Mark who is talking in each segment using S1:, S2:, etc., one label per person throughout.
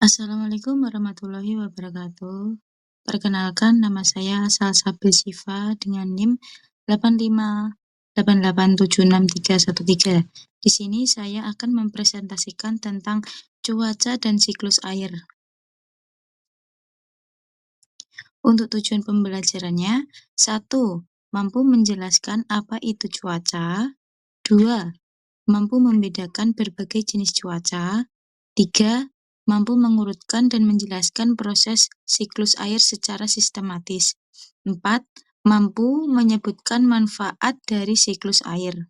S1: Assalamualaikum warahmatullahi wabarakatuh. Perkenalkan, nama saya Salsabil Syifa dengan NIM 8588763113. Di sini saya akan mempresentasikan tentang cuaca dan siklus air. Untuk tujuan pembelajarannya, 1. Mampu menjelaskan apa itu cuaca. 2. Mampu membedakan berbagai jenis cuaca. 3. Mampu mengurutkan dan menjelaskan proses siklus air secara sistematis. 4. Mampu menyebutkan manfaat dari siklus air.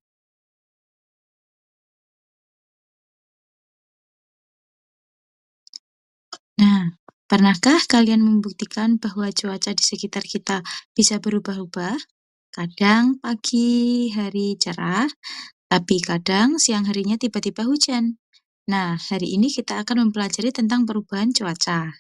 S1: Nah, pernahkah kalian membuktikan bahwa cuaca di sekitar kita bisa berubah-ubah? Kadang pagi hari cerah, tapi kadang siang harinya tiba-tiba hujan. Nah, hari ini kita akan mempelajari tentang perubahan cuaca.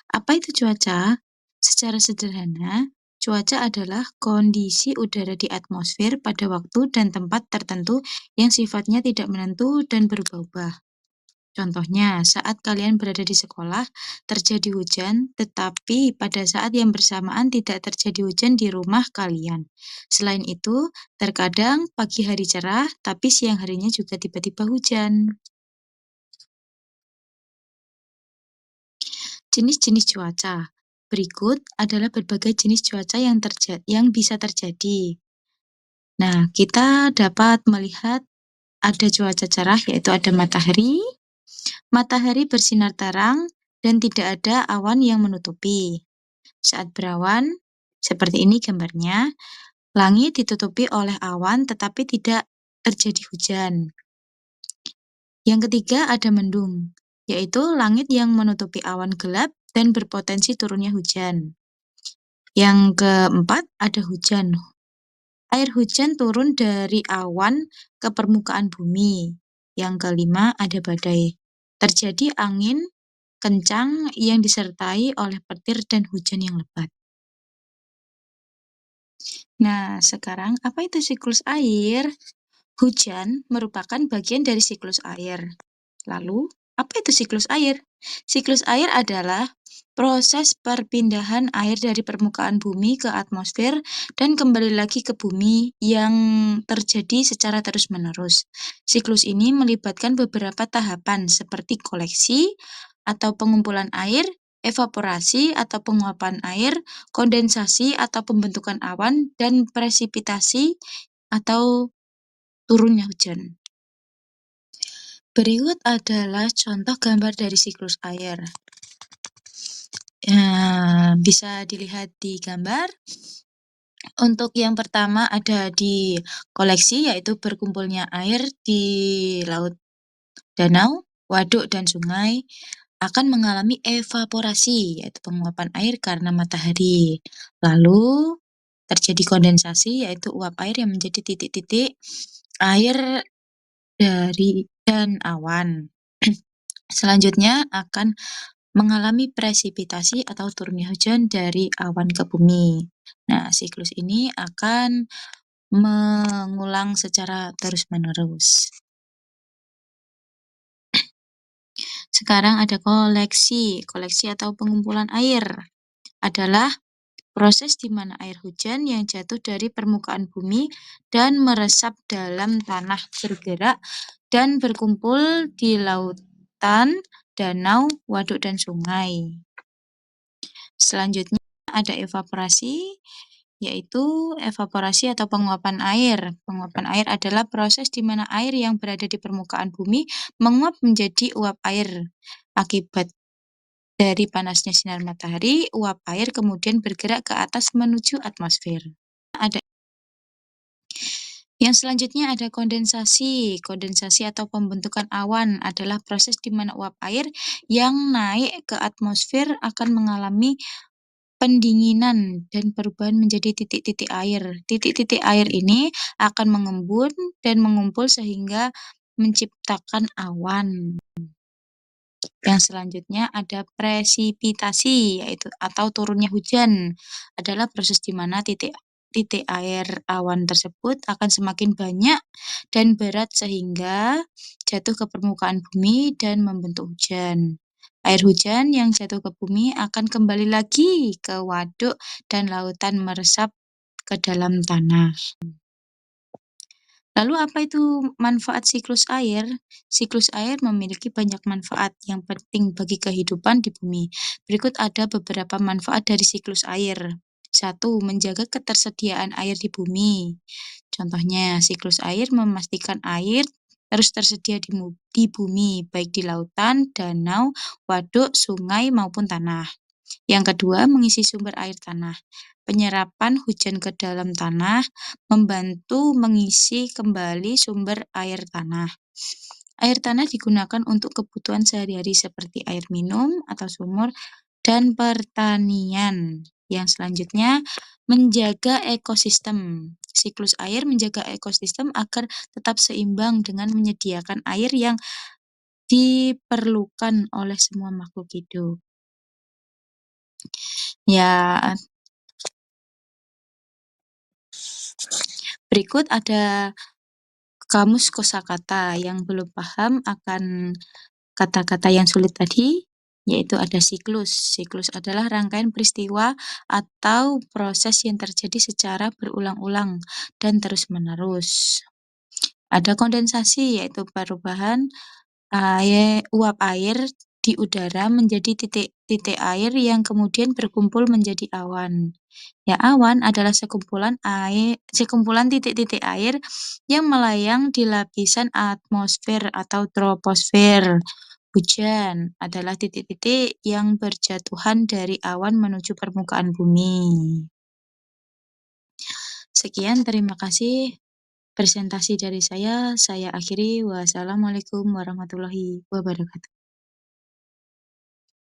S1: Apa itu cuaca? Secara sederhana, cuaca adalah kondisi udara di atmosfer pada waktu dan tempat tertentu yang sifatnya tidak menentu dan berubah-ubah. Contohnya, saat kalian berada di sekolah, terjadi hujan, tetapi pada saat yang bersamaan tidak terjadi hujan di rumah kalian. Selain itu, terkadang pagi hari cerah, tapi siang harinya juga tiba-tiba hujan. Jenis-jenis cuaca. Berikut adalah berbagai jenis cuaca yang bisa terjadi. Nah, kita dapat melihat ada cuaca cerah, yaitu ada matahari. Matahari bersinar terang dan tidak ada awan yang menutupi. Saat berawan, seperti ini gambarnya, langit ditutupi oleh awan tetapi tidak terjadi hujan. Yang ketiga ada mendung, yaitu langit yang menutupi awan gelap dan berpotensi turunnya hujan. Yang keempat ada hujan. Air hujan turun dari awan ke permukaan bumi. Yang kelima ada badai. Terjadi angin kencang yang disertai oleh petir dan hujan yang lebat. Nah, sekarang apa itu siklus air? Hujan merupakan bagian dari siklus air. Lalu, apa itu siklus air? Siklus air adalah proses perpindahan air dari permukaan bumi ke atmosfer dan kembali lagi ke bumi yang terjadi secara terus-menerus. Siklus ini melibatkan beberapa tahapan seperti koleksi atau pengumpulan air, evaporasi atau penguapan air, kondensasi atau pembentukan awan, dan presipitasi atau turunnya hujan. Berikut adalah contoh gambar dari siklus air. Bisa dilihat di gambar. Untuk yang pertama ada di koleksi, yaitu berkumpulnya air di laut, danau, waduk, dan sungai akan mengalami evaporasi, yaitu penguapan air karena matahari. Lalu terjadi kondensasi, yaitu uap air yang menjadi titik-titik air dari dan awan. Selanjutnya akan mengalami presipitasi atau turunnya hujan dari awan ke bumi. Nah, siklus ini akan mengulang secara terus-menerus. Sekarang ada koleksi. Koleksi atau pengumpulan air adalah proses di mana air hujan yang jatuh dari permukaan bumi dan meresap dalam tanah bergerak dan berkumpul di lautan, danau, waduk, dan sungai. Selanjutnya ada evaporasi, yaitu evaporasi atau penguapan air. Penguapan air adalah proses di mana air yang berada di permukaan bumi menguap menjadi uap air. Akibat dari panasnya sinar matahari, uap air kemudian bergerak ke atas menuju atmosfer. Yang selanjutnya ada kondensasi. Kondensasi atau pembentukan awan adalah proses di mana uap air yang naik ke atmosfer akan mengalami pendinginan dan perubahan menjadi titik-titik air. Titik-titik air ini akan mengembun dan mengumpul sehingga menciptakan awan. Yang selanjutnya ada presipitasi, yaitu atau turunnya hujan. Adalah proses di mana titik titik air awan tersebut akan semakin banyak dan berat sehingga jatuh ke permukaan bumi dan membentuk hujan. Air hujan yang jatuh ke bumi akan kembali lagi ke waduk dan lautan meresap ke dalam tanah. Lalu apa itu manfaat siklus air? Siklus air memiliki banyak manfaat yang penting bagi kehidupan di bumi. Berikut ada beberapa manfaat dari siklus air. Satu, menjaga ketersediaan air di bumi. Contohnya, siklus air memastikan air terus tersedia di bumi, baik di lautan, danau, waduk, sungai, maupun tanah. Yang kedua, mengisi sumber air tanah. Penyerapan hujan ke dalam tanah membantu mengisi kembali sumber air tanah. Air tanah digunakan untuk kebutuhan sehari-hari seperti air minum atau sumur dan pertanian. Yang selanjutnya, menjaga ekosistem. Siklus air menjaga ekosistem agar tetap seimbang dengan menyediakan air yang diperlukan oleh semua makhluk hidup. Ya, berikut ada kamus kosakata yang belum paham akan kata-kata yang sulit tadi, yaitu ada siklus. Siklus adalah rangkaian peristiwa atau proses yang terjadi secara berulang-ulang dan terus-menerus. Ada kondensasi, yaitu perubahan uap air di udara menjadi titik-titik air yang kemudian berkumpul menjadi awan. Ya, awan adalah sekumpulan titik-titik air yang melayang di lapisan atmosfer atau troposfer. Hujan adalah titik-titik yang berjatuhan dari awan menuju permukaan bumi. Sekian, terima kasih presentasi dari saya. Saya akhiri. Wassalamualaikum warahmatullahi wabarakatuh.